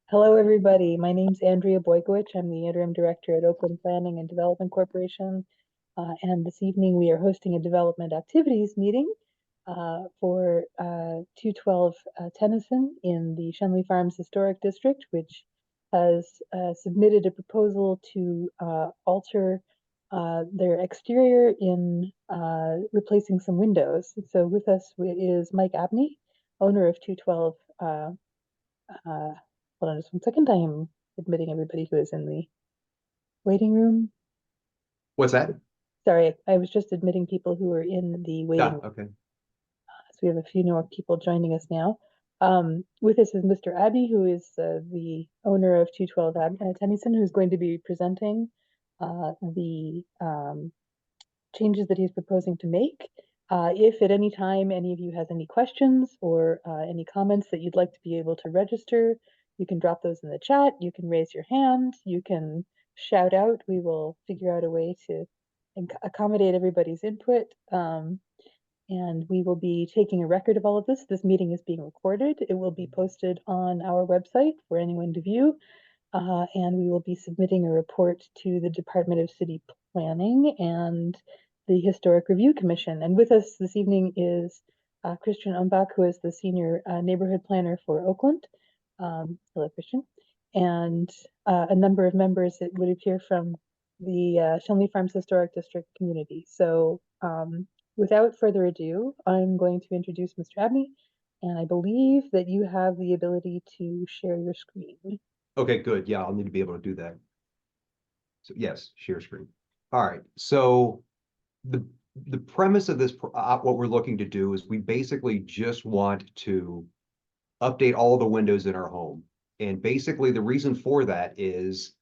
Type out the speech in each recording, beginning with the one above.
Hello, everybody. My name's Andrea Boykowicz. I'm the interim director at Oakland Planning and Development Corporation. And this evening we are hosting a development activities meeting for 212 Tennyson in the Shenley Farms Historic District, which has submitted a proposal to alter their exterior in replacing some windows. So with us is Mike Abney, owner of 212 uh, hold on just one second. I am admitting everybody who is in the waiting room. What's that? Sorry, I was just admitting people who are in the waiting Yeah, room. okay. So we have a few more people joining us now. With us is Mr. Abbey, who is the owner of 212 Tennyson, who's going to be presenting the changes that he's proposing to make. If at any time any of you has any questions or any comments that you'd like to be able to register, you can drop those in the chat. You can raise your hand. You can shout out. We will figure out a way to accommodate everybody's input. And we will be taking a record of all of this. This meeting is being recorded. It will be posted on our website for anyone to view. And we will be submitting a report to the Department of City Planning and the Historic Review Commission. And with us this evening is Christian Umbach, who is the Senior Neighborhood Planner for Oakland. Hello, Christian. And a number of members, it would appear, from the Shenley Farms Historic District community. So without further ado, I'm going to introduce Mr. Abney, and I believe that you have the ability to share your screen. Okay, good. Yeah, I'll need to be able to do that. So yes, share screen. All right. So the the premise of this, what we're looking to do is we basically just want to update all the windows in our home. And basically the reason for that is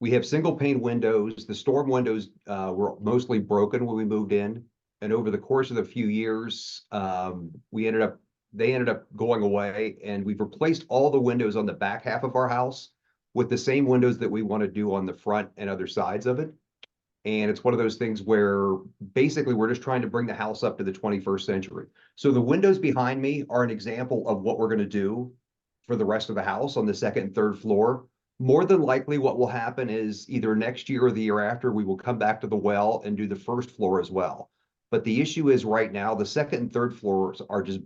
we have single pane windows. The storm windows were mostly broken when we moved in. And over the course of a few years, they ended up going away, and we've replaced all the windows on the back half of our house with the same windows that we want to do on the front and other sides of it. And it's one of those things where basically we're just trying to bring the house up to the 21st century. So the windows behind me are an example of what we're going to do for the rest of the house on the second and third floor. More than likely, what will happen is either next year or the year after, we will come back to the well and do the first floor as well. But the issue is right now, the second and third floors are just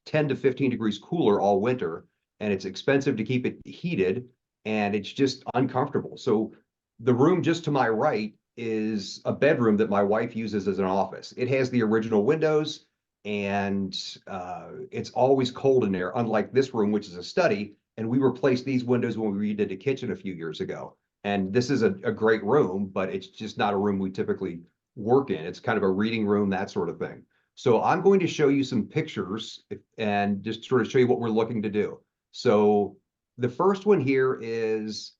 10 to 15 degrees cooler all winter, and it's expensive to keep it heated, and it's just uncomfortable. So the room just to my right is a bedroom that my wife uses as an office. It has the original windows, and it's always cold in there, unlike this room, which is a study. And we replaced these windows when we redid the kitchen a few years ago. And this is a great room, but it's just not a room we typically work in. It's kind of a reading room, that sort of thing. So I'm going to show you some pictures and just sort of show you what we're looking to do. So the first one here is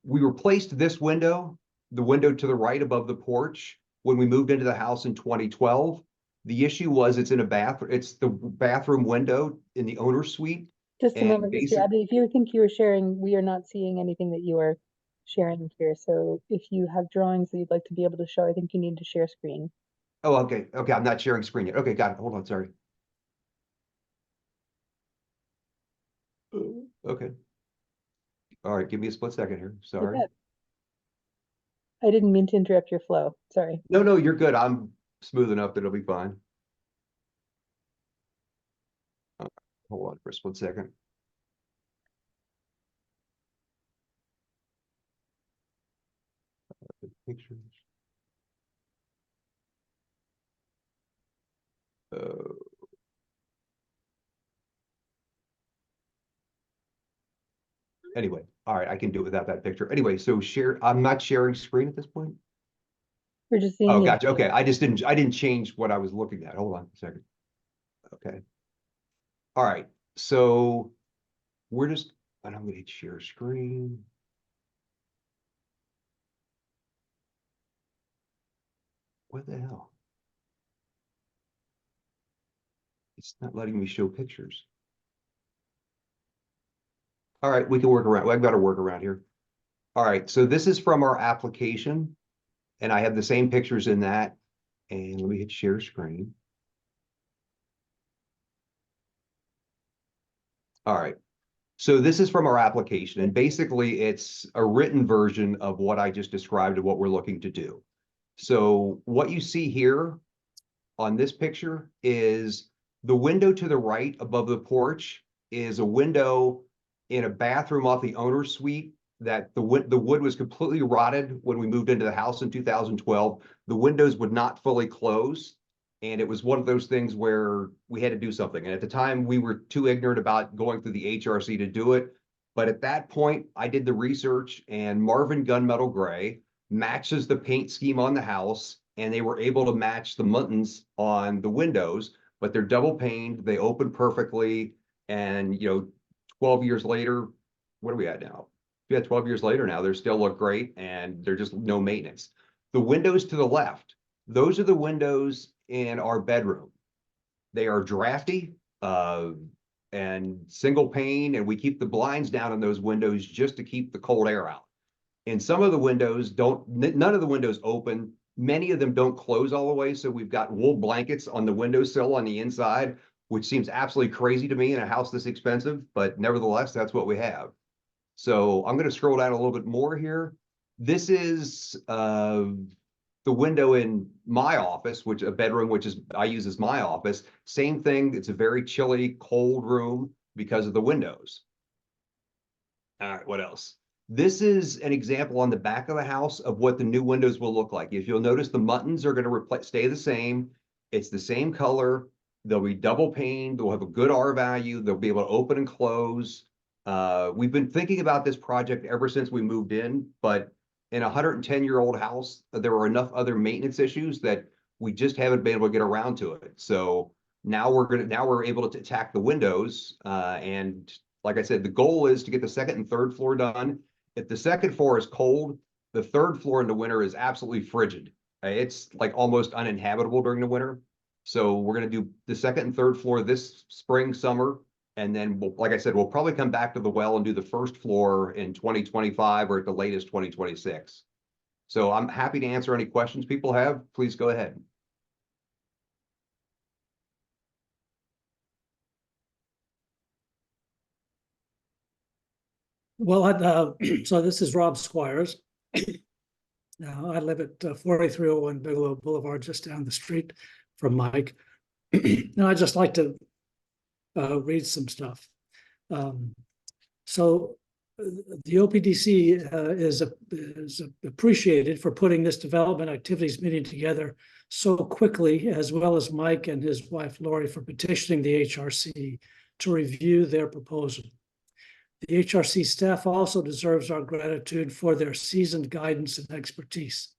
we replaced this window, the window to the right above the porch, when we moved into the house in 2012. The issue was it's in a bathroom. It's the bathroom window in the owner's suite. Just a And moment, Mr. basic, Abbey. If you think you are sharing, we are not seeing anything that you are sharing here. So if you have drawings that you'd like to be able to show, I think you need to share screen. oh, okay. Okay. I'm not sharing screen yet. Okay. Got it. Hold on. Sorry. Okay. All right. Give me a split second here. You Sorry. bet. I didn't mean to interrupt your flow. Sorry. No, no, you're good. I'm smooth enough that it'll be fine. Uh, Hold on for a split second. Pictures. Uh, anyway, all right, I can do it without that picture. Anyway, so I'm not sharing screen at this point. We're just seeing Oh, you. gotcha. Okay, I didn't change what I was looking at. Hold on a second. Okay. All right. So we're just, and I'm going to hit share screen. What the hell? It's not letting me show pictures. All right, we can work around. I've got to work around here. All right, so this is from our application, and I have the same pictures in that. And let me hit share screen. All right. So this is from our application, and basically it's a written version of what I just described of what we're looking to do. So what you see here on this picture is the window to the right above the porch is a window in a bathroom off the owner's suite that the wood was completely rotted when we moved into the house in 2012. The windows would not fully close. And it was one of those things where we had to do something. And at the time, we were too ignorant about going through the HRC to do it. But at that point, I did the research, and Marvin Gunmetal Gray matches the paint scheme on the house, and they were able to match the muntins on the windows, but they're double paned, they open perfectly, and 12 years later, what are we at now? Yeah, 12 years later now, they still look great, and they're just no maintenance. The windows to the left, those are the windows in our bedroom. They are drafty and single pane, and we keep the blinds down on those windows just to keep the cold air out. And some of the windows none of the windows open. Many of them don't close all the way. So we've got wool blankets on the windowsill on the inside, which seems absolutely crazy to me in a house this expensive, but nevertheless, that's what we have. So I'm going to scroll down a little bit more here. This is the window in my office, which a bedroom, which is I use as my office. Same thing. It's a very chilly, cold room because of the windows. All right, what else? This is an example on the back of the house of what the new windows will look like. If you'll notice, the muntins are going to stay the same. It's the same color. They'll be double paned. They'll have a good R value. They'll be able to open and close. We've been thinking about this project ever since we moved in, but in a 110-year-old house, there were enough other maintenance issues that we just haven't been able to get around to it. So now we're able to attack the windows. And like I said, the goal is to get the second and third floor done. If the second floor is cold, the third floor in the winter is absolutely frigid. It's like almost uninhabitable during the winter. So we're going to do the second and third floor this spring, summer. And then, like I said, we'll probably come back to the well and do the first floor in 2025 or at the latest 2026. So I'm happy to answer any questions people have. Please go ahead. Well, so this is Rob Squires. I live at 4301 Bigelow Boulevard, just down the street from Mike. And I'd just like to read some stuff. So the OPDC is appreciated for putting this development activities meeting together so quickly, as well as Mike and his wife Lori for petitioning the HRC to review their proposal. The HRC staff also deserves our gratitude for their seasoned guidance and expertise.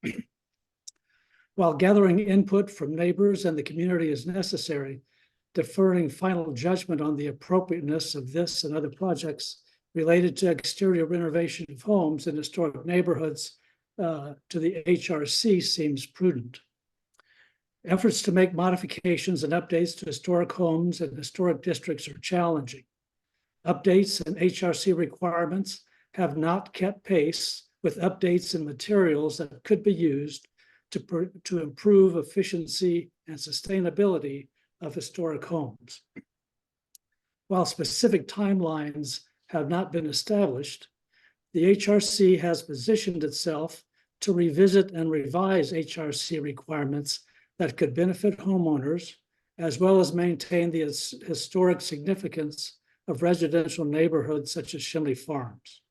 While gathering input from neighbors and the community is necessary, deferring final judgment on the appropriateness of this and other projects related to exterior renovation of homes in historic neighborhoods to the HRC seems prudent. Efforts to make modifications and updates to historic homes and historic districts are challenging. Updates and HRC requirements have not kept pace with updates and materials that could be used to improve efficiency and sustainability of historic homes. While specific timelines have not been established, the HRC has positioned itself to revisit and revise HRC requirements that could benefit homeowners, as well as maintain the historic significance of residential neighborhoods such as Shinley Farms.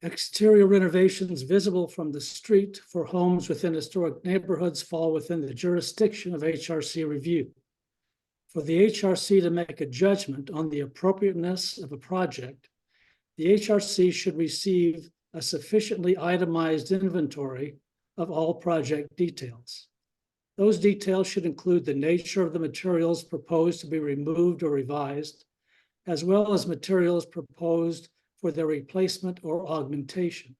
Exterior renovations visible from the street for homes within historic neighborhoods fall within the jurisdiction of HRC review. For the HRC to make a judgment on the appropriateness of a project, the HRC should receive a sufficiently itemized inventory of all project details. Those details should include the nature of the materials proposed to be removed or revised, as well as materials proposed for their replacement or augmentation.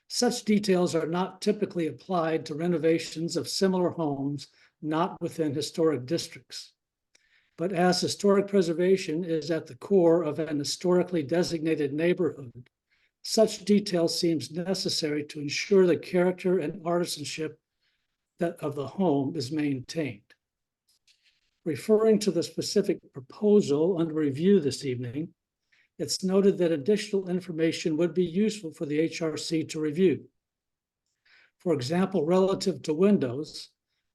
Such details are not typically applied to renovations of similar homes not within historic districts. But as historic preservation is at the core of an historically designated neighborhood, such detail seems necessary to ensure the character and artisanship of the home is maintained. Referring to the specific proposal under review this evening, it's noted that additional information would be useful for the HRC to review. For example, relative to windows,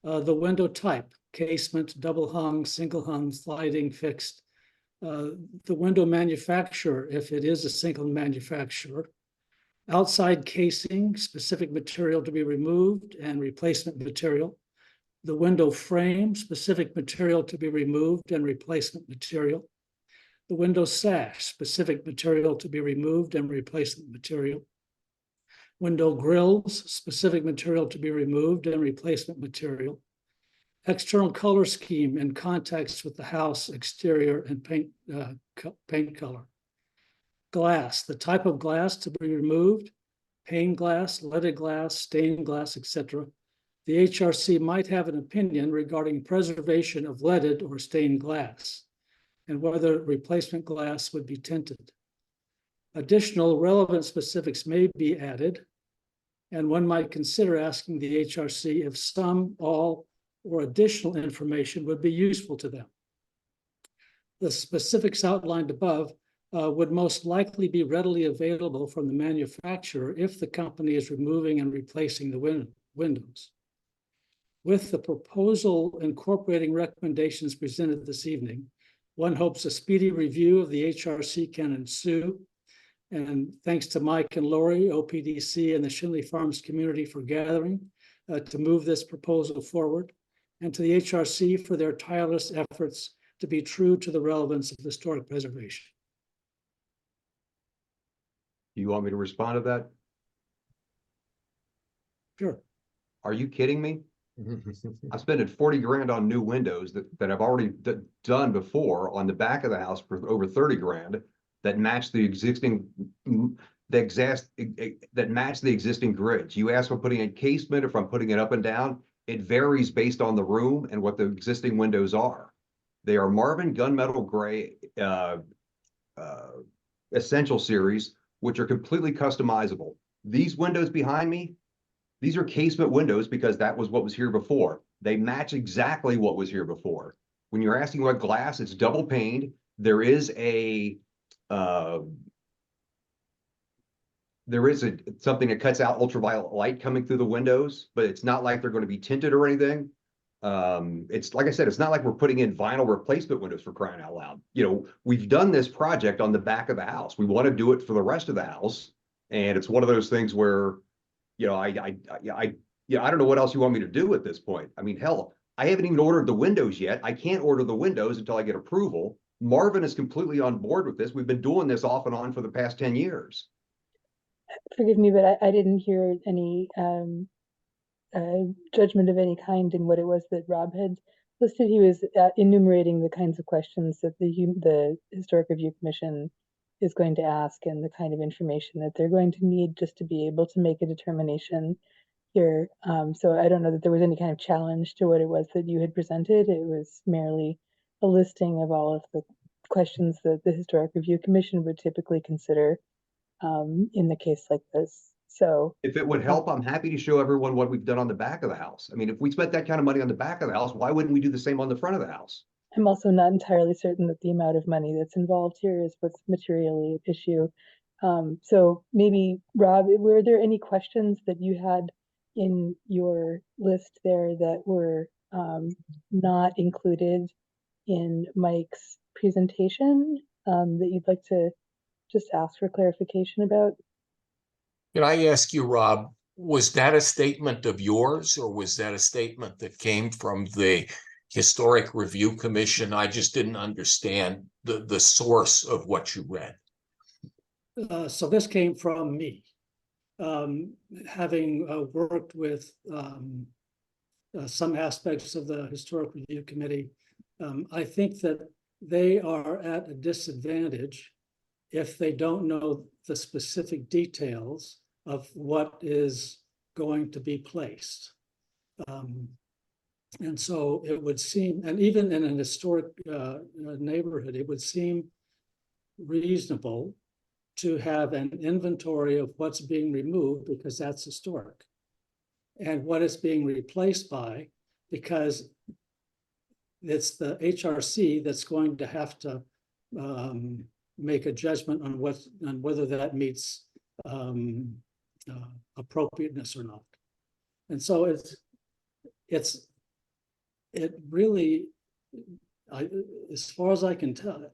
the window type, casement, double hung, single hung, sliding, fixed, the window manufacturer, if it is a single manufacturer, outside casing, specific material to be removed and replacement material, the window frame, specific material to be removed and replacement material, the window sash, specific material to be removed and replacement material, window grills, specific material to be removed and replacement material, external color scheme in context with the house exterior and paint color, glass, the type of glass to be removed, pane glass, leaded glass, stained glass, etc. The HRC might have an opinion regarding preservation of leaded or stained glass and whether replacement glass would be tinted. Additional relevant specifics may be added, and one might consider asking the HRC if some, all, or additional information would be useful to them. The specifics outlined above would most likely be readily available from the manufacturer if the company is removing and replacing the windows. With the proposal incorporating recommendations presented this evening, one hopes a speedy review of the HRC can ensue. And thanks to Mike and Lori, OPDC, and the Shinley Farms community for gathering to move this proposal forward, and to the HRC for their tireless efforts to be true to the relevance of historic preservation. Do you want me to respond to that? Sure. Are you kidding me? I'm spending 40 grand on new windows that I've already done before on the back of the house for over 30 grand that match the existing grids. You asked for putting in casement, if I'm putting it up and down, it varies based on the room and what the existing windows are. They are Marvin Gunmetal Gray Essential Series, which are completely customizable. These windows behind me, these are casement windows because that was what was here before. They match exactly what was here before. When you're asking what glass, it's double paned. There is something that cuts out ultraviolet light coming through the windows, but it's not like they're going to be tinted or anything. It's like I said, it's not like we're putting in vinyl replacement windows, for crying out loud. You know, we've done this project on the back of the house. We want to do it for the rest of the house. And it's one of those things where, you know, I don't know what else you want me to do at this point. I mean, hell, I haven't even ordered the windows yet. I can't order the windows until I get approval. Marvin is completely on board with this. We've been doing this off and on for the past 10 years. Forgive me, but I didn't hear any judgment of any kind in what it was that Rob had listed. He was enumerating the kinds of questions that the Historic Review Commission is going to ask and the kind of information that they're going to need just to be able to make a determination here. So I don't know that there was any kind of challenge to what it was that you had presented. It was merely a listing of all of the questions that the Historic Review Commission would typically consider in the case like this. So if it would help, I'm happy to show everyone what we've done on the back of the house. I mean, if we spent that kind of money on the back of the house, why wouldn't we do the same on the front of the house? I'm also not entirely certain that the amount of money that's involved here is what's materially at issue. So maybe, Rob, were there any questions that you had in your list there that were not included in Mike's presentation that you'd like to just ask for clarification about? Can I ask you, Rob, was that a statement of yours or was that a statement that came from the Historic Review Commission? I just didn't understand the source of what you read. So this came from me, having worked with some aspects of the Historic Review Committee. I think that they are at a disadvantage if they don't know the specific details of what is going to be placed. And so it would seem, and even in an historic neighborhood, it would seem reasonable to have an inventory of what's being removed because that's historic and what is being replaced by, because it's the HRC that's going to have to make a judgment on whether that meets appropriateness or not. And so it really, as far as I can tell,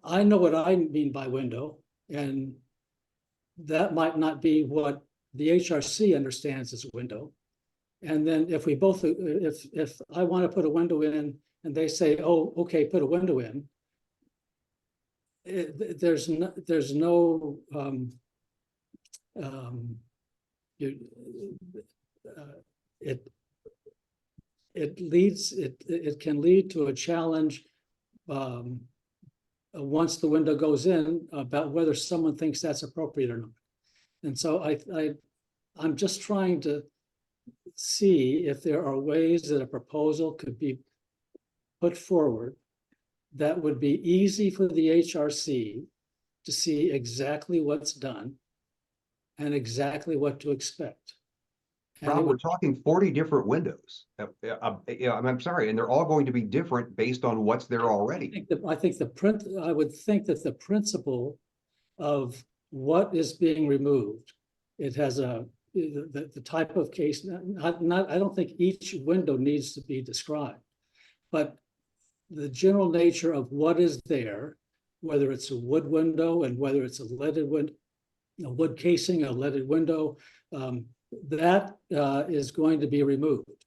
I know what I mean by window, and that might not be what the HRC understands as a window. And then if I want to put a window in and they say, oh, okay, put a window in, there's no it can lead to a challenge once the window goes in about whether someone thinks that's appropriate or not. And so I'm just trying to see if there are ways that a proposal could be put forward that would be easy for the HRC to see exactly what's done and exactly what to expect. Rob, we're talking 40 different windows. I'm sorry, and they're all going to be different based on what's there already. I would think that the principle of what is being removed, it has the type of case, I don't think each window needs to be described, but the general nature of what is there, whether it's a wood window and whether it's a leaded window, a wood casing, a leaded window, that is going to be removed.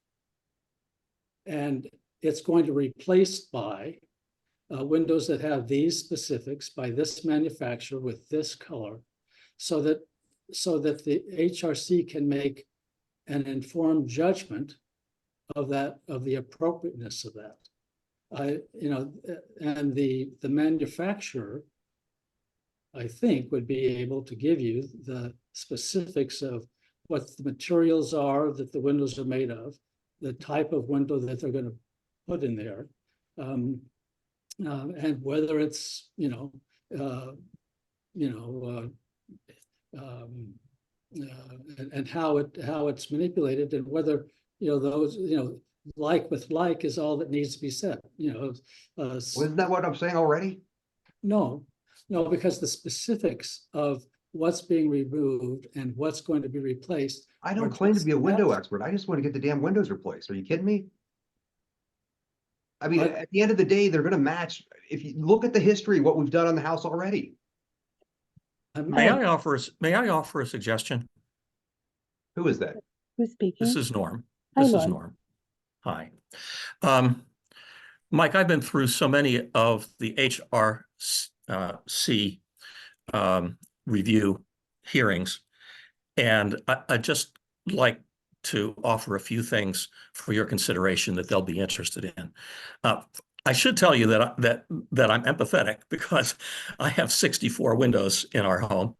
And it's going to be replaced by windows that have these specifics by this manufacturer with this color, so that the HRC can make an informed judgment of the appropriateness of that. And the manufacturer, I think, would be able to give you the specifics of what the materials are that the windows are made of, the type of window that they're going to put in there, and whether it's and how it's manipulated, and whether those like with like is all that needs to be said. Wasn't that what I'm saying already? No, because the specifics of what's being removed and what's going to be replaced. I don't claim to be a window expert. I just want to get the damn windows replaced. Are you kidding me? I mean, at the end of the day, they're going to match. If you look at the history, what we've done on the house already. May I offer a suggestion? Who is that? Who's speaking? This is Norm. Hi, This is Norm. Norm. Hi. Mike, I've been through so many of the HRC review hearings, and I just like to offer a few things for your consideration that they'll be interested in. I should tell you that I'm empathetic, because I have 64 windows in our home,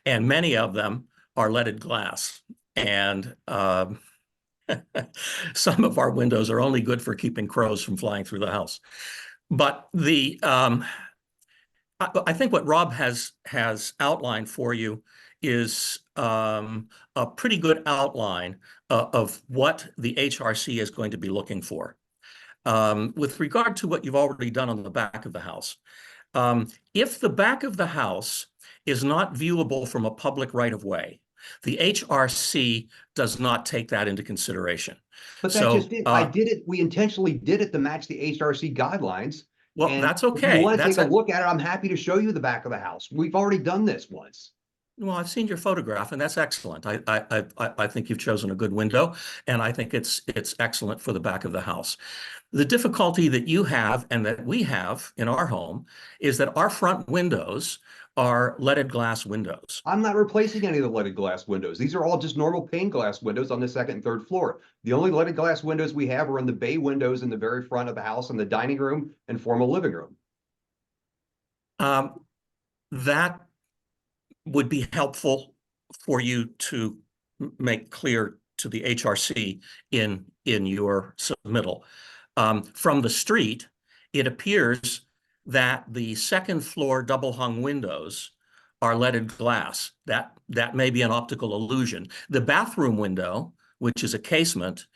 and many of them are leaded glass, and some of our windows are only good for keeping crows from flying through the house. But I think what Rob has outlined for you is a pretty good outline of what the HRC is going to be looking for. With regard to what you've already done on the back of the house, if the back of the house is not viewable from a public right-of-way, the HRC does not take that into consideration. But that's just it. I did it. We intentionally did it to match the HRC guidelines. Well, and that's okay. If you want to take a look at it, I'm happy to show you the back of the house. We've already done this once. Well, I've seen your photograph, and that's excellent. I think you've chosen a good window, and I think it's excellent for the back of the house. The difficulty that you have and that we have in our home is that our front windows are leaded glass windows. I'm not replacing any of the leaded glass windows. These are all just normal pane glass windows on the second and third floor. The only leaded glass windows we have are in the bay windows in the very front of the house, in the dining room and formal living room. That would be helpful for you to make clear to the HRC in your submittal. From the street, it appears that the second floor double hung windows are leaded glass. That may be an optical illusion. The bathroom window, which is a casement,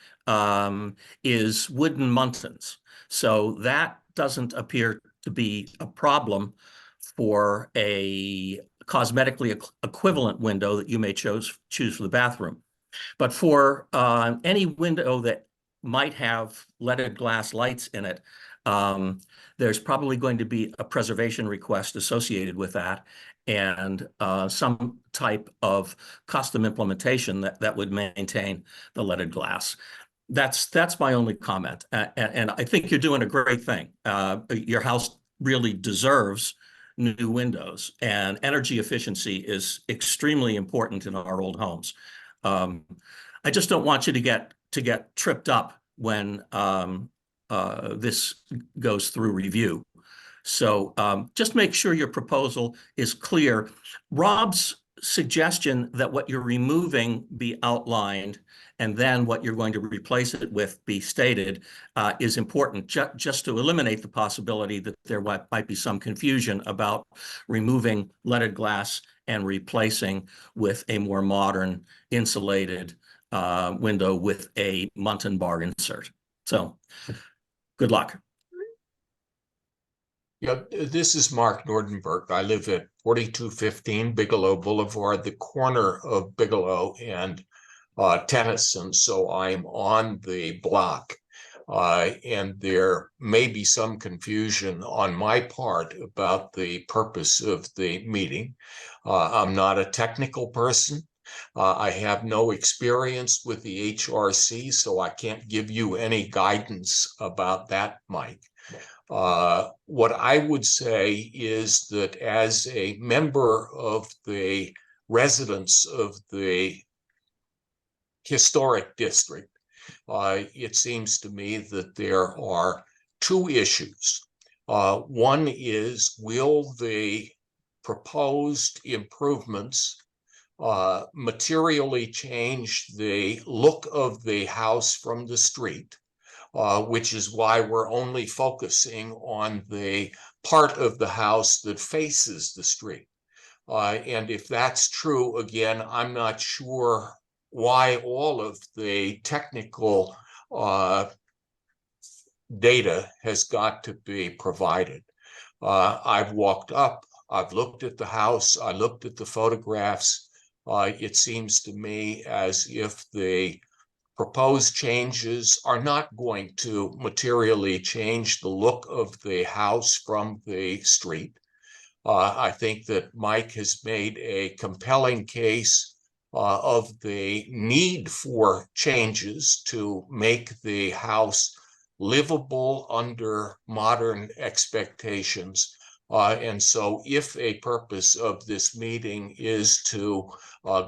is wooden muntins. So that doesn't appear to be a problem for a cosmetically equivalent window that you may choose for the bathroom. But for any window that might have leaded glass lights in it, there's probably going to be a preservation request associated with that, and some type of custom implementation that would maintain the leaded glass. That's my only comment. And I think you're doing a great thing. Your house really deserves new windows, and energy efficiency is extremely important in our old homes. I just don't want you to get tripped up when this goes through review. So just make sure your proposal is clear. Rob's suggestion that what you're removing be outlined and then what you're going to replace it with be stated is important, just to eliminate the possibility that there might be some confusion about removing leaded glass and replacing with a more modern insulated window with a Muntin bar insert. So good luck. Yeah, this is Mark Nordenberg. I live at 4215 Bigelow Boulevard, the corner of Bigelow and Tennyson. So I'm on the block. And there may be some confusion on my part about the purpose of the meeting. I'm not a technical person. I have no experience with the HRC, so I can't give you any guidance about that, Mike. What I would say is that as a member of the residents of the historic district, it seems to me that there are two issues. One is, will the proposed improvements materially change the look of the house from the street? Which is why we're only focusing on the part of the house that faces the street. And if that's true, again, I'm not sure why all of the technical data has got to be provided. I've walked up, I've looked at the house, I looked at the photographs. It seems to me as if the proposed changes are not going to materially change the look of the house from the street. I think that Mike has made a compelling case of the need for changes to make the house livable under modern expectations. And so if a purpose of this meeting is to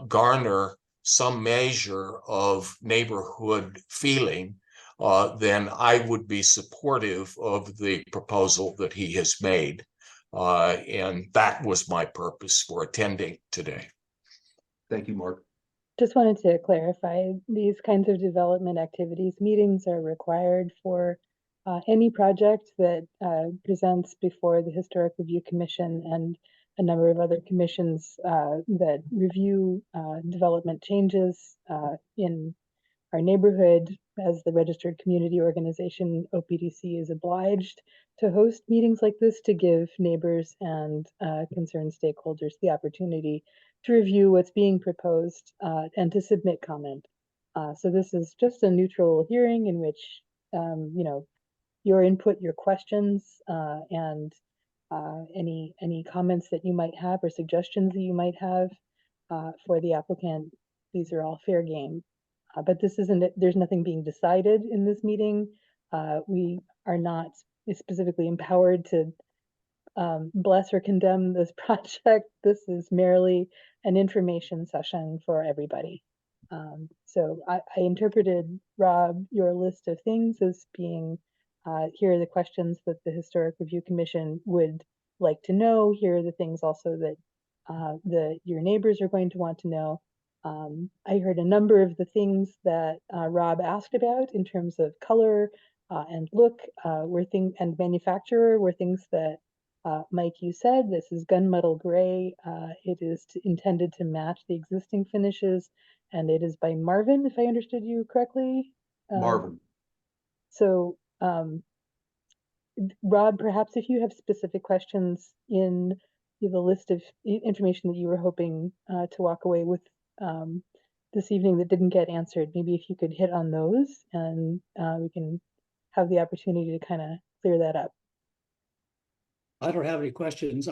garner some measure of neighborhood feeling, then I would be supportive of the proposal that he has made. And that was my purpose for attending today. Thank you, Mark. Just wanted to clarify, these kinds of development activities, meetings are required for any project that presents before the Historic Review Commission and a number of other commissions that review development changes in our neighborhood. As the registered community organization, OPDC is obliged to host meetings like this to give neighbors and concerned stakeholders the opportunity to review what's being proposed and to submit comment. So this is just a neutral hearing in which, your input, your questions, and any comments that you might have or suggestions that you might have for the applicant, these are all fair game. But this isn't, there's nothing being decided in this meeting. We are not specifically empowered to bless or condemn this project. This is merely an information session for everybody. So I interpreted, Rob, your list of things as being, here are the questions that the Historic Review Commission would like to know. Here are the things also that your neighbors are going to want to know. I heard a number of the things that Rob asked about in terms of color and look, and manufacturer were things that Mike, you said. This is gunmetal gray. It is intended to match the existing finishes and it is by Marvin, if I understood you correctly. Marvin. So, Rob, perhaps if you have specific questions in the list of information that you were hoping to walk away with this evening that didn't get answered, maybe if you could hit on those, and we can have the opportunity to kind of clear that up. I don't have any questions.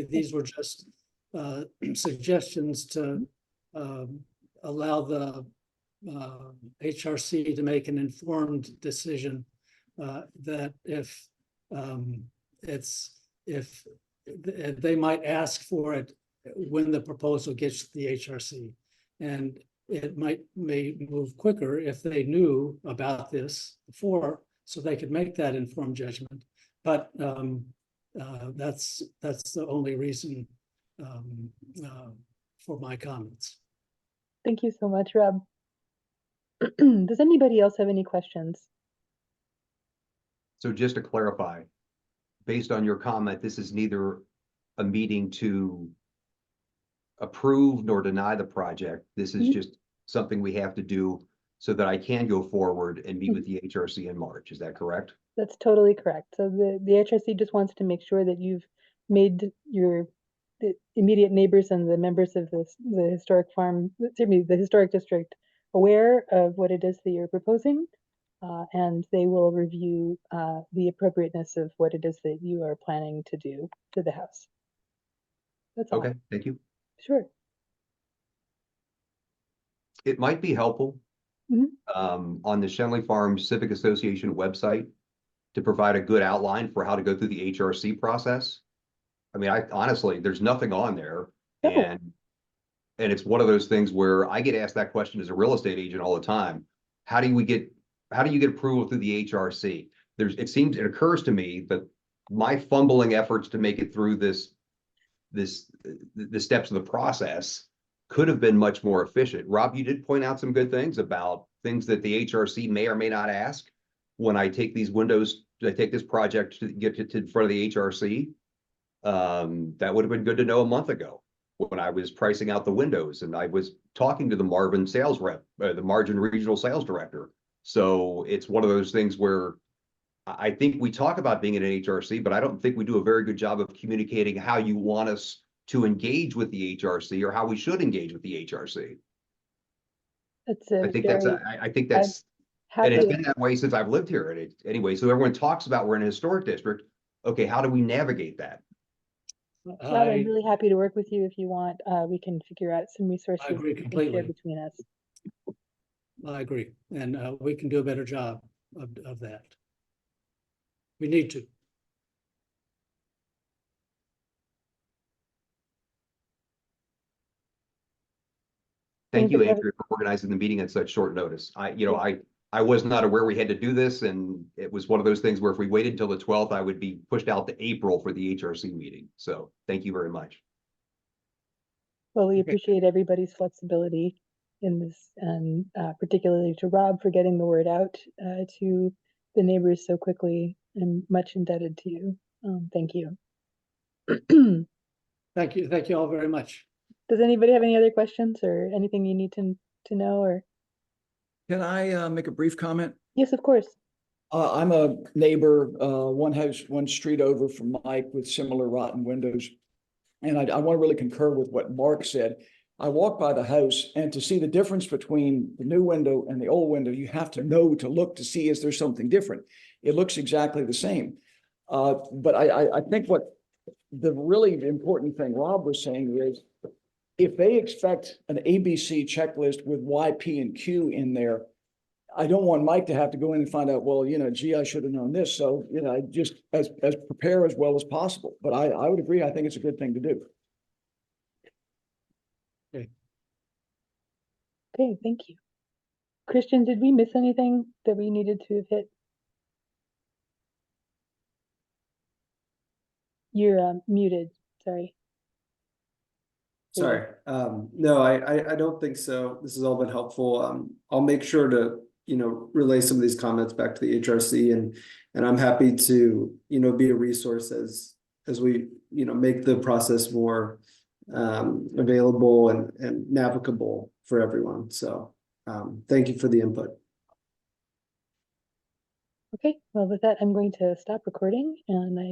These were just suggestions to allow the HRC to make an informed decision that if they might ask for it when the proposal gets to the HRC, and it may move quicker if they knew about this before, so they could make that informed judgment. But that's the only reason for my comments. Thank you so much, Rob. Does anybody else have any questions? So just to clarify, based on your comment, this is neither a meeting to approve nor deny the project. This is just something we have to do so that I can go forward and meet with the HRC in March. Is that correct? That's totally correct. So the HRC just wants to make sure that you've made the immediate neighbors and the members of the historic farm, excuse me, the historic district aware of what it is that you're proposing, and they will review the appropriateness of what it is that you are planning to do to the house. That's all. Okay, thank you. Sure. It might be helpful on the Shenley Farms Civic Association website to provide a good outline for how to go through the HRC process. I mean, honestly, there's nothing on there, and it's one of those things where I get asked that question as a real estate agent all the time. How do you get approval through the HRC? It occurs to me that my fumbling efforts to make it through the steps of the process could have been much more efficient. Rob, you did point out some good things about things that the HRC may or may not ask when I take these windows, I take this project to get to in front of the HRC. That would have been good to know a month ago when I was pricing out the windows and I was talking to the Marvin sales rep, the Margin Regional Sales Director. So it's one of those things where I think we talk about being at an HRC, but I don't think we do a very good job of communicating how you want us to engage with the HRC or how we should engage with the HRC. I think that's and it's been that way since I've lived here anyway. So everyone talks about we're in a historic district. Okay, how do we navigate that? Rob, I'm really happy to work with you if you want. We can figure out some resources I agree completely between us. I agree, and we can do a better job of that. We need to. Thank you, Andrea, for organizing the meeting at such short notice. I was not aware we had to do this, and it was one of those things where if we waited until the 12th, I would be pushed out to April for the HRC meeting. So thank you very much. Well, we appreciate everybody's flexibility in this, and particularly to Rob for getting the word out to the neighbors so quickly. I'm much indebted to you. Thank you. Thank you. Thank you all very much. Does anybody have any other questions or anything you need to know? Or can I make a brief comment? Yes, of course. I'm a neighbor, one house, one street over from Mike with similar rotten windows. And I want to really concur with what Mark said. I walk by the house, and to see the difference between the new window and the old window, you have to know to look to see is there something different. It looks exactly the same. But I think what the really important thing Rob was saying is, if they expect an ABC checklist with Y, P, and Q in there, I don't want Mike to have to go in and find out, well, gee, I should have known this. So, I just as prepare as well as possible. But I would agree. I think it's a good thing to do. Okay, thank you. Christian, did we miss anything that we needed to have hit? You're muted. Sorry. Sorry. No, I don't think so. This has all been helpful. I'll make sure to, relay some of these comments back to the HRC, and I'm happy to, be a resource as we, make the process more available and navigable for everyone. So thank you for the input. Okay, well, with that, I'm going to stop recording and I